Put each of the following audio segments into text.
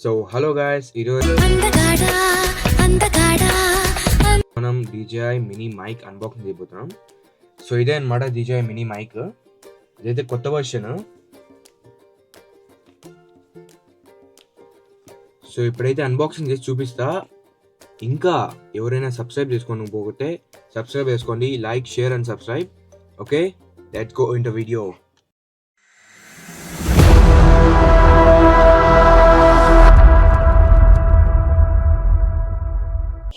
So hello guys, ఈరోజు మనం DJI mini mic unboxing చేయబోతున్నాం. సో ఇదే అన్నమాట DJI మినీ మైక్. ఇదైతే కొత్త వర్షన్. సో ఇప్పుడైతే అన్బాక్సింగ్ చేసి చూపిస్తా. ఇంకా ఎవరైనా సబ్స్క్రైబ్ చేసుకోకపోతే సబ్స్క్రైబ్ చేసుకోండి. Like, share and subscribe. Okay, let's go in the video.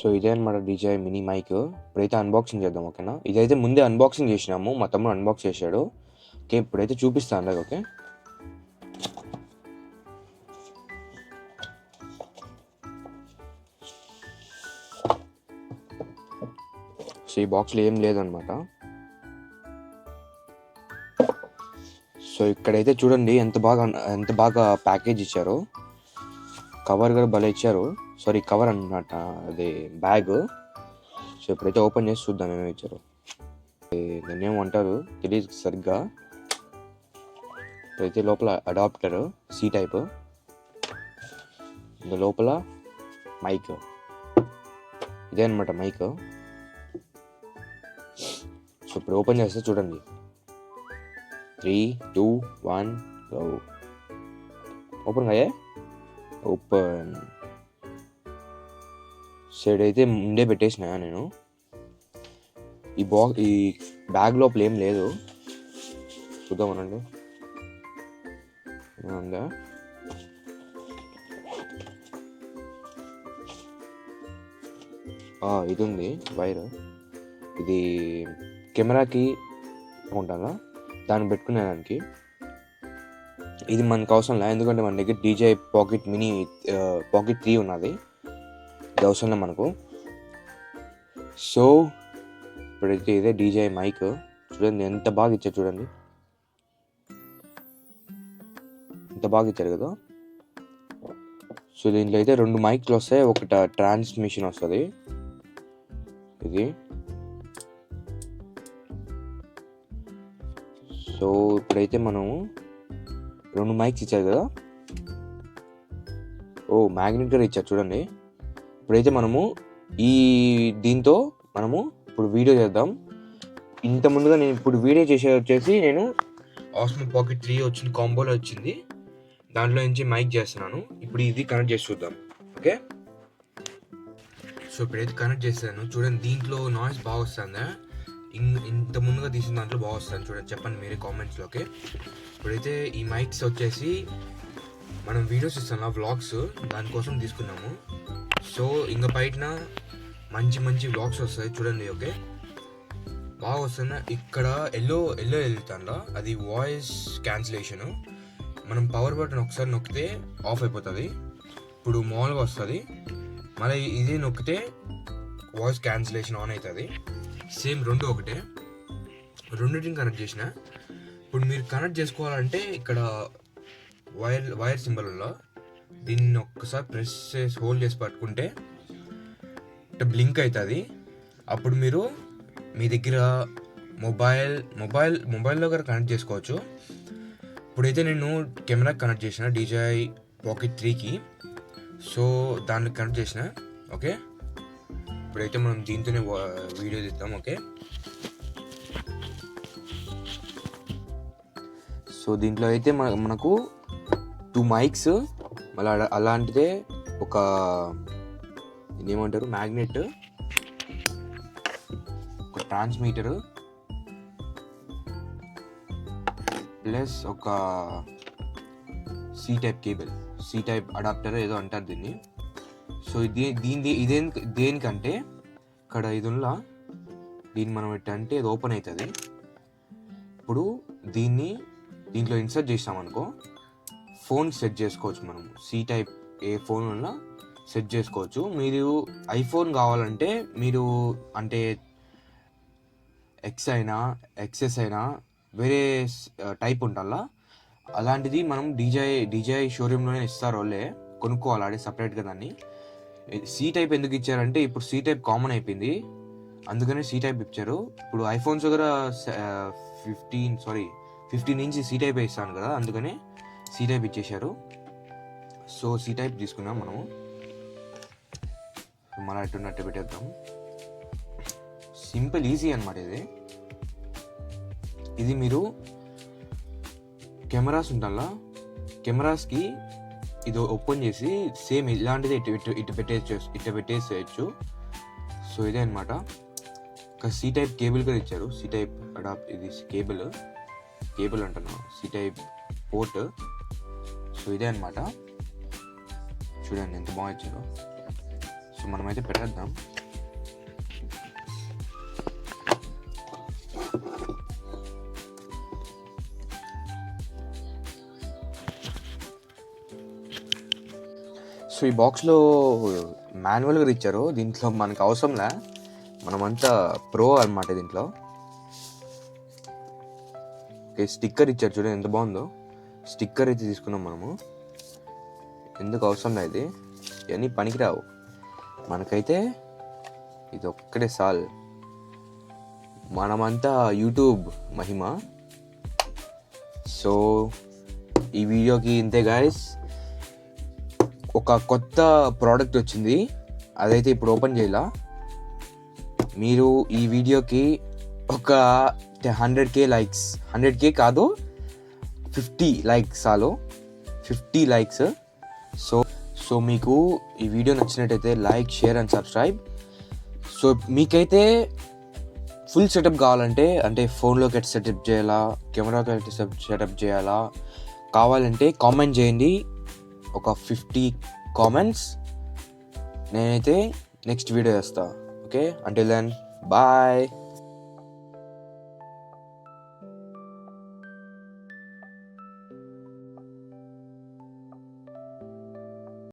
So ఇదే అనమాట DJI మినీ మైక్. ఇప్పుడైతే అన్బాక్సింగ్ చేద్దాం, ఓకేనా? ఇదైతే ముందే అన్బాక్సింగ్ చేసినాము, మా తమ్ముడు అన్బాక్స్ చేశాడు. ఓకే, ఇప్పుడైతే చూపిస్తాను అందరికి. ఓకే, సో ఈ బాక్స్లో ఏం లేదనమాట. సో ఇక్కడైతే చూడండి ఎంత బాగా ప్యాకేజ్ ఇచ్చారు. కవర్ కూడా భలే ఇచ్చారు. సారీ, కవర్ అన్నమాట, అది బ్యాగ్. సో ఇప్పుడైతే ఓపెన్ చేసి చూద్దాం ఏమేమి ఇచ్చారు. దాన్ని ఏమంటారు తెలియదు సరిగ్గా. ఇప్పుడైతే లోపల అడాప్టర్ సి టైప్, ఇంకా లోపల మైక్. ఇదే అనమాట మైక్. సో ఇప్పుడు ఓపెన్ చేస్తే చూడండి. 3, 2, 1 గో. ఓపెన్ అయ్యే ఓపెన్. సైడ్ అయితే ముందే పెట్టేసిన నేను. ఈ బ్యాగ్ లోపల ఏం లేదు, చూద్దామనండి ఉందా. ఇది ఉంది వైర్. ఇది కెమెరాకి ఉంటాగా దాన్ని పెట్టుకునేదానికి. ఇది మనకు అవసరం లేదు, ఎందుకంటే మన దగ్గర DJI పాకెట్ 3 ఉన్నది. ఇది అవసరం లేదు మనకు. సో ఇప్పుడైతే ఇదే DJI మైక్. చూడండి ఎంత బాగా ఇచ్చారు, చూడండి ఎంత బాగా ఇచ్చారు కదా. సో దీంట్లో అయితే 2 మైక్లు వస్తాయి, ఒకటి ట్రాన్స్మిషన్ వస్తుంది. ఇది సో ఇప్పుడైతే మనము 2 మైక్స్ ఇచ్చారు కదా. మ్యాగ్నెట్ కూడా ఇచ్చారు చూడండి. ఇప్పుడైతే మనము దీంతో మనము ఇప్పుడు వీడియో చేద్దాం. ఇంత ముందుగా నేను ఇప్పుడు వీడియో వచ్చేసి నేను ఆస్మో పాకెట్ 3 వచ్చింది, కాంబోలో వచ్చింది. దాంట్లో నుంచి మైక్ చేస్తున్నాను. ఇప్పుడు ఇది కనెక్ట్ చేసి చూద్దాం. ఓకే, సో ఇప్పుడైతే కనెక్ట్ చేస్తాను. చూడండి దీంట్లో నాయిస్ బాగా వస్తుందా, ఇంత ముందుగా తీసిన దాంట్లో బాగా వస్తుంది చూడండి. చెప్పండి మీరే కామెంట్స్లో. ఓకే, ఇప్పుడైతే ఈ మైక్స్ వచ్చేసి మనం వీడియోస్ ఇస్తాం, వ్లాగ్స్, దానికోసం తీసుకున్నాము. సో ఇంకా బయటన మంచి వ్లాగ్స్ వస్తాయి చూడండి. ఓకే, బాగా వస్తుంది. ఇక్కడ ఎల్లో వెళ్తాంలో అది వాయిస్ క్యాన్సిలేషన్. మనం పవర్ బటన్ ఒకసారి నొక్కితే ఆఫ్ అయిపోతుంది, ఇప్పుడు మామూలుగా వస్తుంది. మళ్ళీ ఇది నొక్కితే వాయిస్ క్యాన్సిలేషన్ ఆన్ అవుతుంది. సేమ్ రెండు ఒకటే, రెండింటిని కనెక్ట్ చేసిన. ఇప్పుడు మీరు కనెక్ట్ చేసుకోవాలంటే ఇక్కడ వైర్ సింబల్ ఉందో దీన్ని ఒక్కసారి ప్రెస్ చేసి హోల్డ్ చేసి పట్టుకుంటే ఇట్లా బ్లింక్ అవుతుంది. అప్పుడు మీరు మీ దగ్గర మొబైల్లో కూడా కనెక్ట్ చేసుకోవచ్చు. ఇప్పుడైతే నేను కెమెరా కనెక్ట్ చేసిన DJI పాకెట్ 3కి. సో దాన్ని కనెక్ట్ చేసిన. ఓకే, ఇప్పుడైతే మనం దీంతోనే వీడియో తీద్దాం. ఓకే, సో దీంట్లో అయితే మనకు 2 మైక్స్, మళ్ళీ అలాంటిదే ఒక ఇదేమంటారు మ్యాగ్నెట్, ఒక ట్రాన్స్మీటర్, ప్లస్ ఒక C type cable, C type adapter ఏదో అంటారు దీన్ని. సో దేనికంటే ఇక్కడ ఇది దీన్ని మనం అంటే ఇది ఓపెన్ అవుతుంది. ఇప్పుడు దీంట్లో ఇన్సర్ట్ చేసామనుకో ఫోన్ సెట్ చేసుకోవచ్చు. మనం సి టైప్ ఏ ఫోన్ ఉన్నా సెట్ చేసుకోవచ్చు. మీరు ఐఫోన్ కావాలంటే మీరు అంటే XS అయినా వేరే టైప్ ఉండాలా. అలాంటిది మనం DJI షోరూంలోనే ఇస్తారు, వాళ్ళే కొనుక్కోవాలి ఆడే సపరేట్గా. దాన్ని సి టైప్ ఎందుకు ఇచ్చారంటే ఇప్పుడు సి టైప్ కామన్ అయిపోయింది, అందుకనే సి టైప్ ఇచ్చారు. ఇప్పుడు ఐఫోన్స్ దగ్గర 15 నుంచి సి టైప్ ఇస్తాను కదా, అందుకనే సి టైప్ ఇచ్చేసారు. సో సి టైప్ తీసుకున్నాం మనము. మన అట్టున్నట్టు పెట్టేద్దాం. సింపుల్ ఈజీ అనమాట ఇది మీరు కెమెరాస్ ఉండాలా, కెమెరాస్కి ఇది ఓపెన్ చేసి సేమ్ ఇలాంటిది ఇటు పెట్టేసేయచ్చు. సో ఇదే అనమాట. ఒక సి టైప్ కేబుల్ కూడా ఇచ్చారు. సి టైప్ ఇది కేబుల్ అంటున్నా, సి టైప్ పోర్ట్. సో ఇదే అనమాట. చూడండి ఎంత బాగా ఇచ్చారో. సో మనమైతే పెట్టేద్దాం. సో ఈ బాక్స్లో మాన్యువల్గా ఇచ్చారు. దీంట్లో మనకు అవసరంలే, మనమంతా ప్రో అనమాట దీంట్లో. ఓకే, స్టిక్కర్ ఇచ్చారు చూడండి ఎంత బాగుందో. స్టిక్కర్ అయితే తీసుకున్నాం మనము. ఎందుకు అవసరంలే, ఇది ఇవన్నీ పనికిరావు మనకైతే. ఇది ఒక్కడే సాల్. మనమంతా యూట్యూబ్ మహిమ. సో ఈ వీడియోకి ఇంతే గాయస్. ఒక కొత్త ప్రోడక్ట్ వచ్చింది, అదైతే ఇప్పుడు ఓపెన్ చేయాల. మీరు ఈ వీడియోకి ఒక 100K లైక్స్, 100K కాదు 50 లైక్స్ చాలు, 50 లైక్స్. సో మీకు ఈ వీడియో నచ్చినట్టయితే like, share and subscribe. So మీకైతే ఫుల్ సెటప్ కావాలంటే, అంటే ఫోన్లోకి ఎట్ సెటప్ చేయాలా, కెమెరాకి ఎట్ సెటప్ చేయాలా కావాలంటే కామెంట్ చేయండి. ఒక 50 కామెంట్స్ నేనైతే నెక్స్ట్ వీడియో చేస్తా. Okay, until then bye.